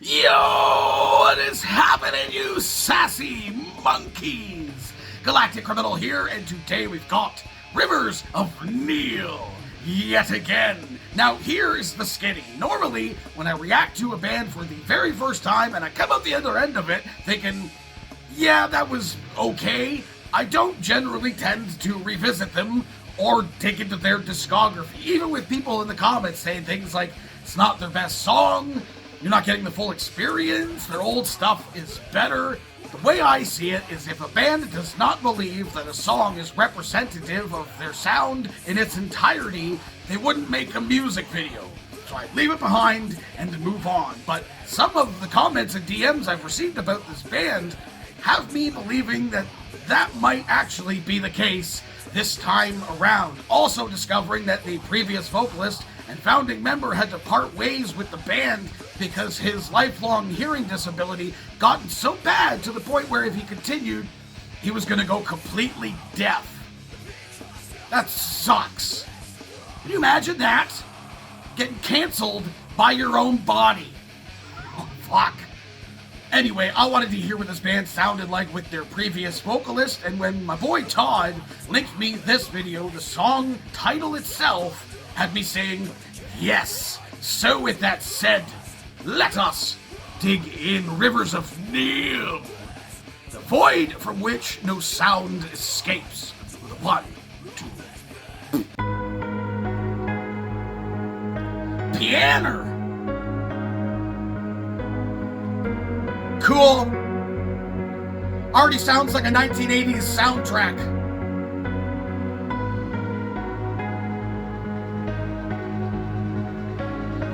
Yo, what is happening, you sassy monkeys? Galactic Criminal here, and today we've got Rivers of Nihil yet again. Now, here is the skinny. Normally, when I react to a band for the very first time and I come out the other end of it thinking, yeah, that was okay, I don't generally tend to revisit them or dig into their discography, even with people in the comments saying things like, it's not their best song, you're not getting the full experience, their old stuff is better. The way I see it is if a band does not believe that a song is representative of their sound in its entirety, they wouldn't make a music video. So I leave it behind and move on. But some of the comments and DMs I've received about this band have me believing that that might actually be the case this time around. Also discovering that the previous vocalist and founding member had to part ways with the band because his lifelong hearing disability gotten so bad to the point where if he continued, he was going to go completely deaf. That sucks. Can you imagine that? Getting canceled by your own body. Oh, fuck. Anyway, I wanted to hear what this band sounded like with their previous vocalist, and when my boy Todd linked me this video, the song title itself had me saying, yes. So with that said, let us dig in Rivers of Nihil, the void from which no sound escapes. With a 1, 2. Piano. Cool. Already sounds like a 1980s soundtrack.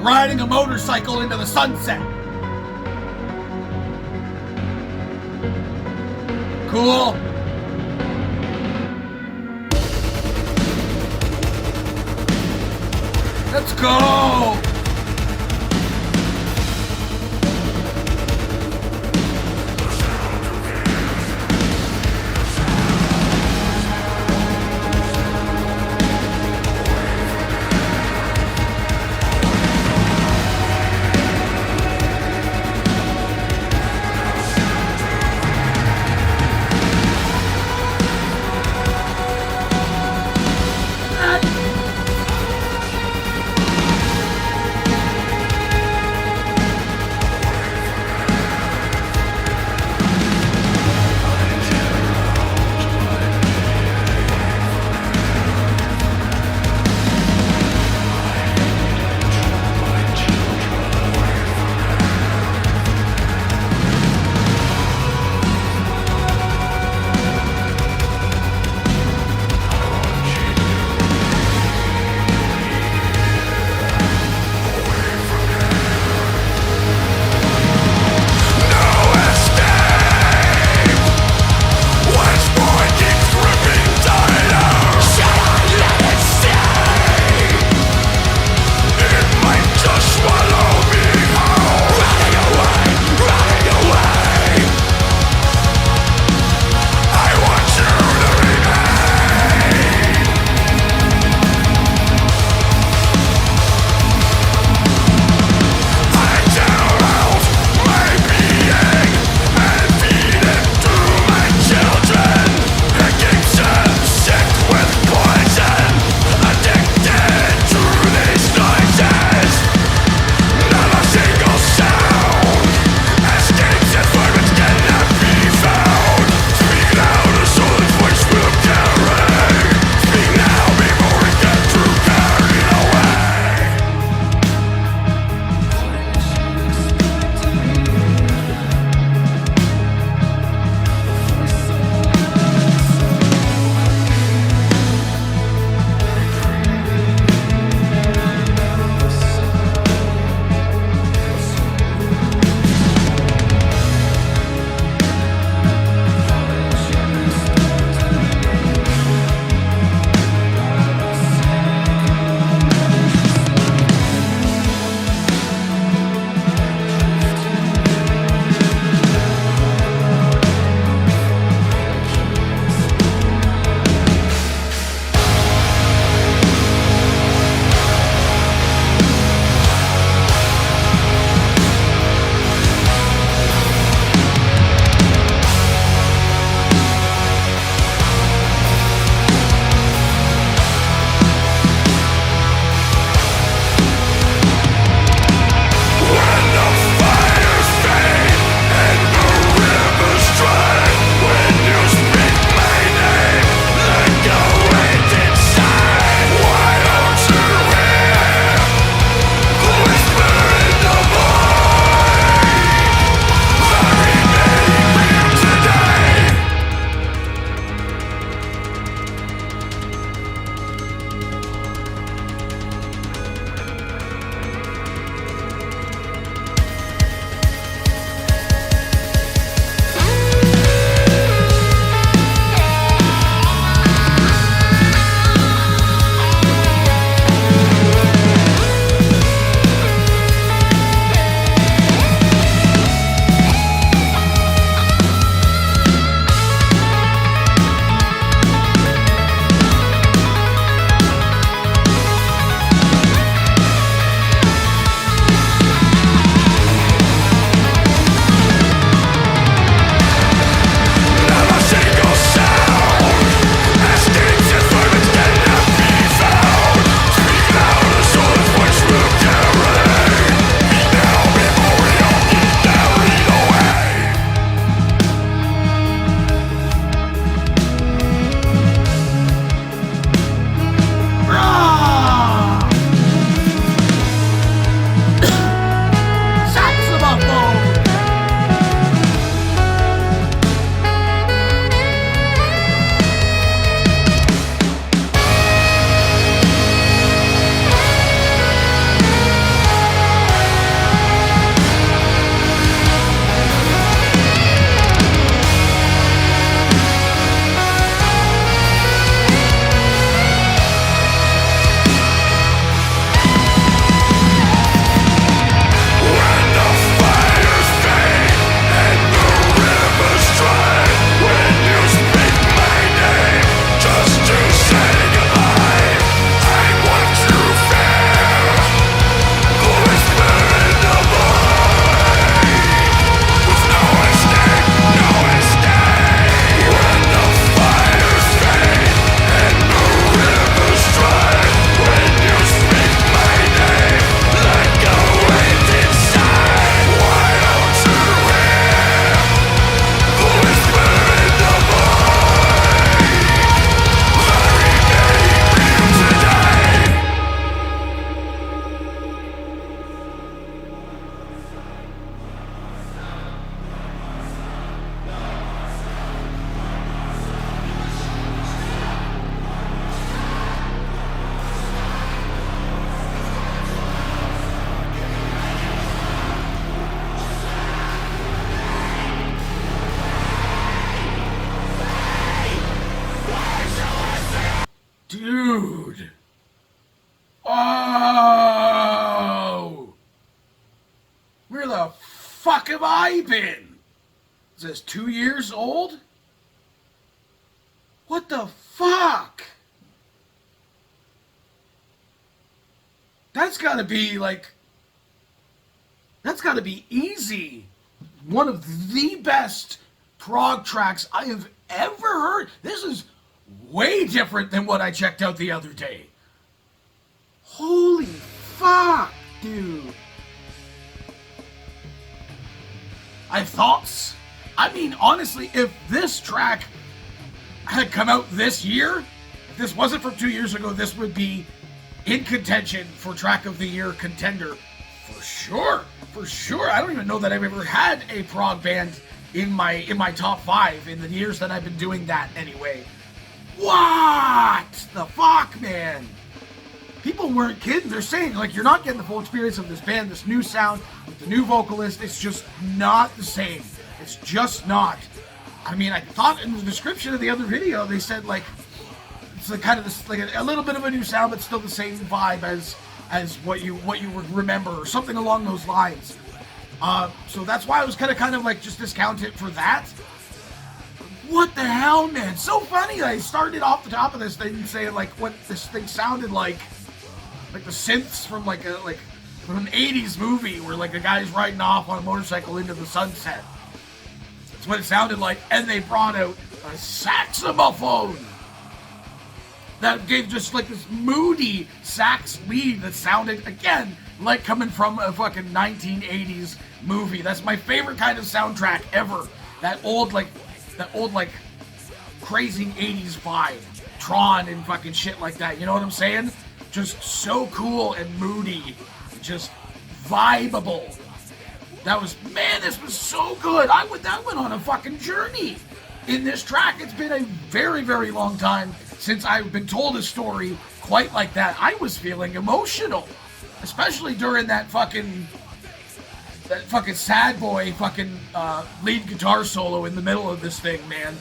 Riding a motorcycle into the sunset. Cool. Let's go. Where the fuck have I been? Is this 2 years old? What the fuck? That's gotta be like... That's gotta be easy. One of the best prog tracks I have ever heard. This is way different than what I checked out the other day. Holy fuck, dude. I have thoughts. I mean, honestly, if this track had come out this year, if this wasn't from 2 years ago, this would be in contention for track of the year contender. For sure. For sure. I don't even know that I've ever had a prog band in my top 5 in the years that I've been doing that anyway. What the fuck, man? People weren't kidding. They're saying, like, you're not getting the full experience of this band, this new sound, with the new vocalist. It's just not the same. It's just not. I mean, I thought in the description of the other video, they said, like, it's like kind of this, like a little bit of a new sound, but still the same vibe as what you remember, or something along those lines. So that's why I was kind of like just discount it for that. What the hell, man? So funny. I started off the top of this thing saying like what this thing sounded like the synths from from an 80s movie where like a guy's riding off on a motorcycle into the sunset. That's what it sounded like, and they brought out a saxophone that gave just like this moody sax lead that sounded again like coming from a fucking 1980s movie. That's my favorite kind of soundtrack ever. That old crazy 80s vibe. Tron and fucking shit like that. You know what I'm saying? Just so cool and moody. Just vibeable. This was so good. That went on a fucking journey in this track. It's been a very, very long time since I've been told a story quite like that. I was feeling emotional. Especially during that fucking sad boy lead guitar solo in the middle of this thing, man.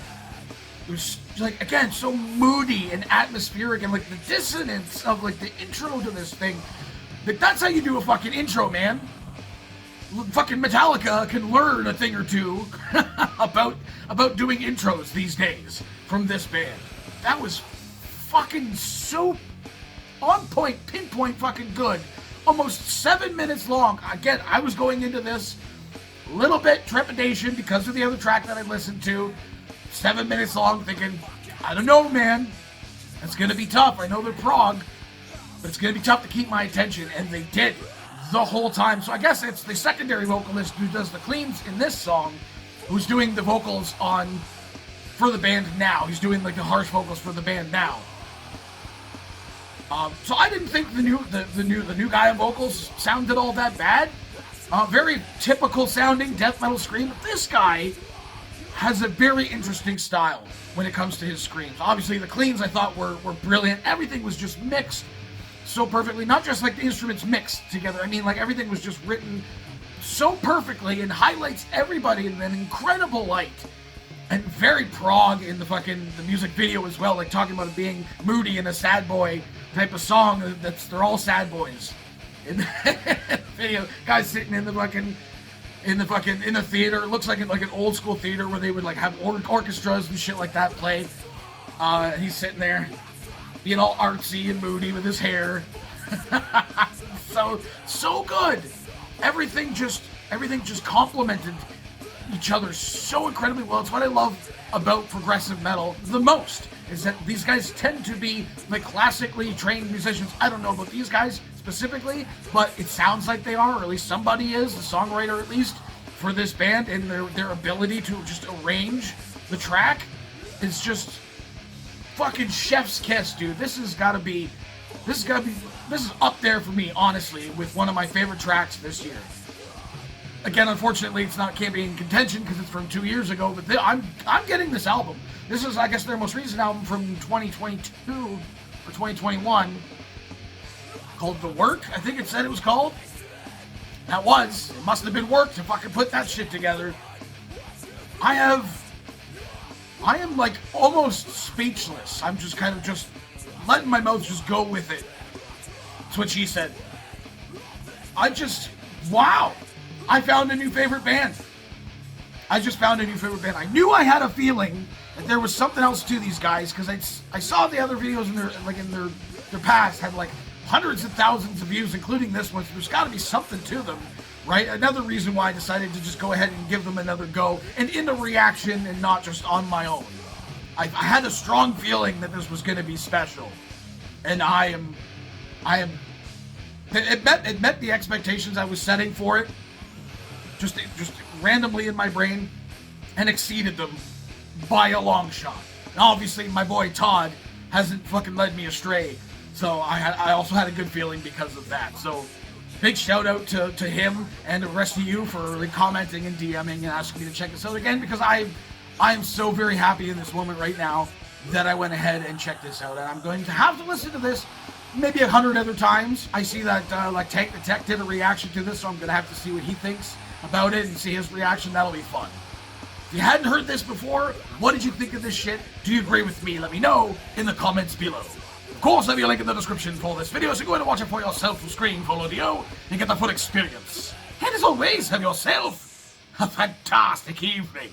It was like, again, so moody and atmospheric, and like the dissonance of like the intro to this thing. Like, that's how you do a fucking intro, man. Fucking Metallica can learn a thing or two about doing intros these days from this band. That was fucking so on point, pinpoint fucking good. Almost 7 minutes long. Again, I was going into this a little bit trepidation because of the other track that I listened to. 7 minutes long, thinking, I don't know, man. It's going to be tough. I know they're prog, but it's going to be tough to keep my attention, and they did the whole time. So I guess it's the secondary vocalist who does the cleans in this song who's doing the vocals for the band now. He's doing like the harsh vocals for the band now. So I didn't think the new guy on vocals sounded all that bad. Very typical sounding death metal scream. But this guy has a very interesting style when it comes to his screams. Obviously, the cleans I thought were brilliant. Everything was just mixed so perfectly. Not just like the instruments mixed together. I mean, like everything was just written so perfectly and highlights everybody in an incredible light. And very prog in the music video as well, like talking about it being moody and a sad boy type of song. They're all sad boys in the video. Guys sitting in the theater. It looks like an old school theater where they would like have orchestras and shit like that play. He's sitting there being all artsy and moody with his hair. so good. Everything just complemented each other so incredibly well. It's what I love about progressive metal the most, is that these guys tend to be like classically trained musicians. I don't know about these guys specifically, but it sounds like they are, or at least somebody is, a songwriter at least, for this band, and their ability to just arrange the track is just fucking chef's kiss, dude. This is up there for me, honestly, with one of my favorite tracks this year. Again, unfortunately, can't be in contention because it's from 2 years ago. But I'm getting this album. This is, I guess, their most recent album from 2022 or 2021, called The Work. I think it said it was called. It must have been work to fucking put that shit together. I am like almost speechless. I'm just kind of just letting my mouth just go with it. That's what she said. Wow. I found a new favorite band. I just found a new favorite band. I knew I had a feeling that there was something else to these guys because I saw the other videos in their past had like hundreds of thousands of views, including this one. So there's got to be something to them, right? Another reason why I decided to just go ahead and give them another go, and in a reaction and not just on my own. I had a strong feeling that this was going to be special, and it met the expectations I was setting for it, just randomly in my brain, and exceeded them by a long shot. And obviously, my boy Todd hasn't fucking led me astray, so I also had a good feeling because of that. So, big shout out to him and the rest of you for commenting and DMing and asking me to check this out again, because I am so very happy in this moment right now that I went ahead and checked this out, and I'm going to have to listen to this maybe 100 other times. I see that like Tank the Tech did a reaction to this, so I'm gonna have to see what he thinks about it and see his reaction. That'll be fun. If you hadn't heard this before, what did you think of this shit? Do you agree with me? Let me know in the comments below. Of course, I'll leave a link in the description for this video, so go ahead and watch it for yourself full screen, full audio, and get the full experience. And as always, have yourself a fantastic evening.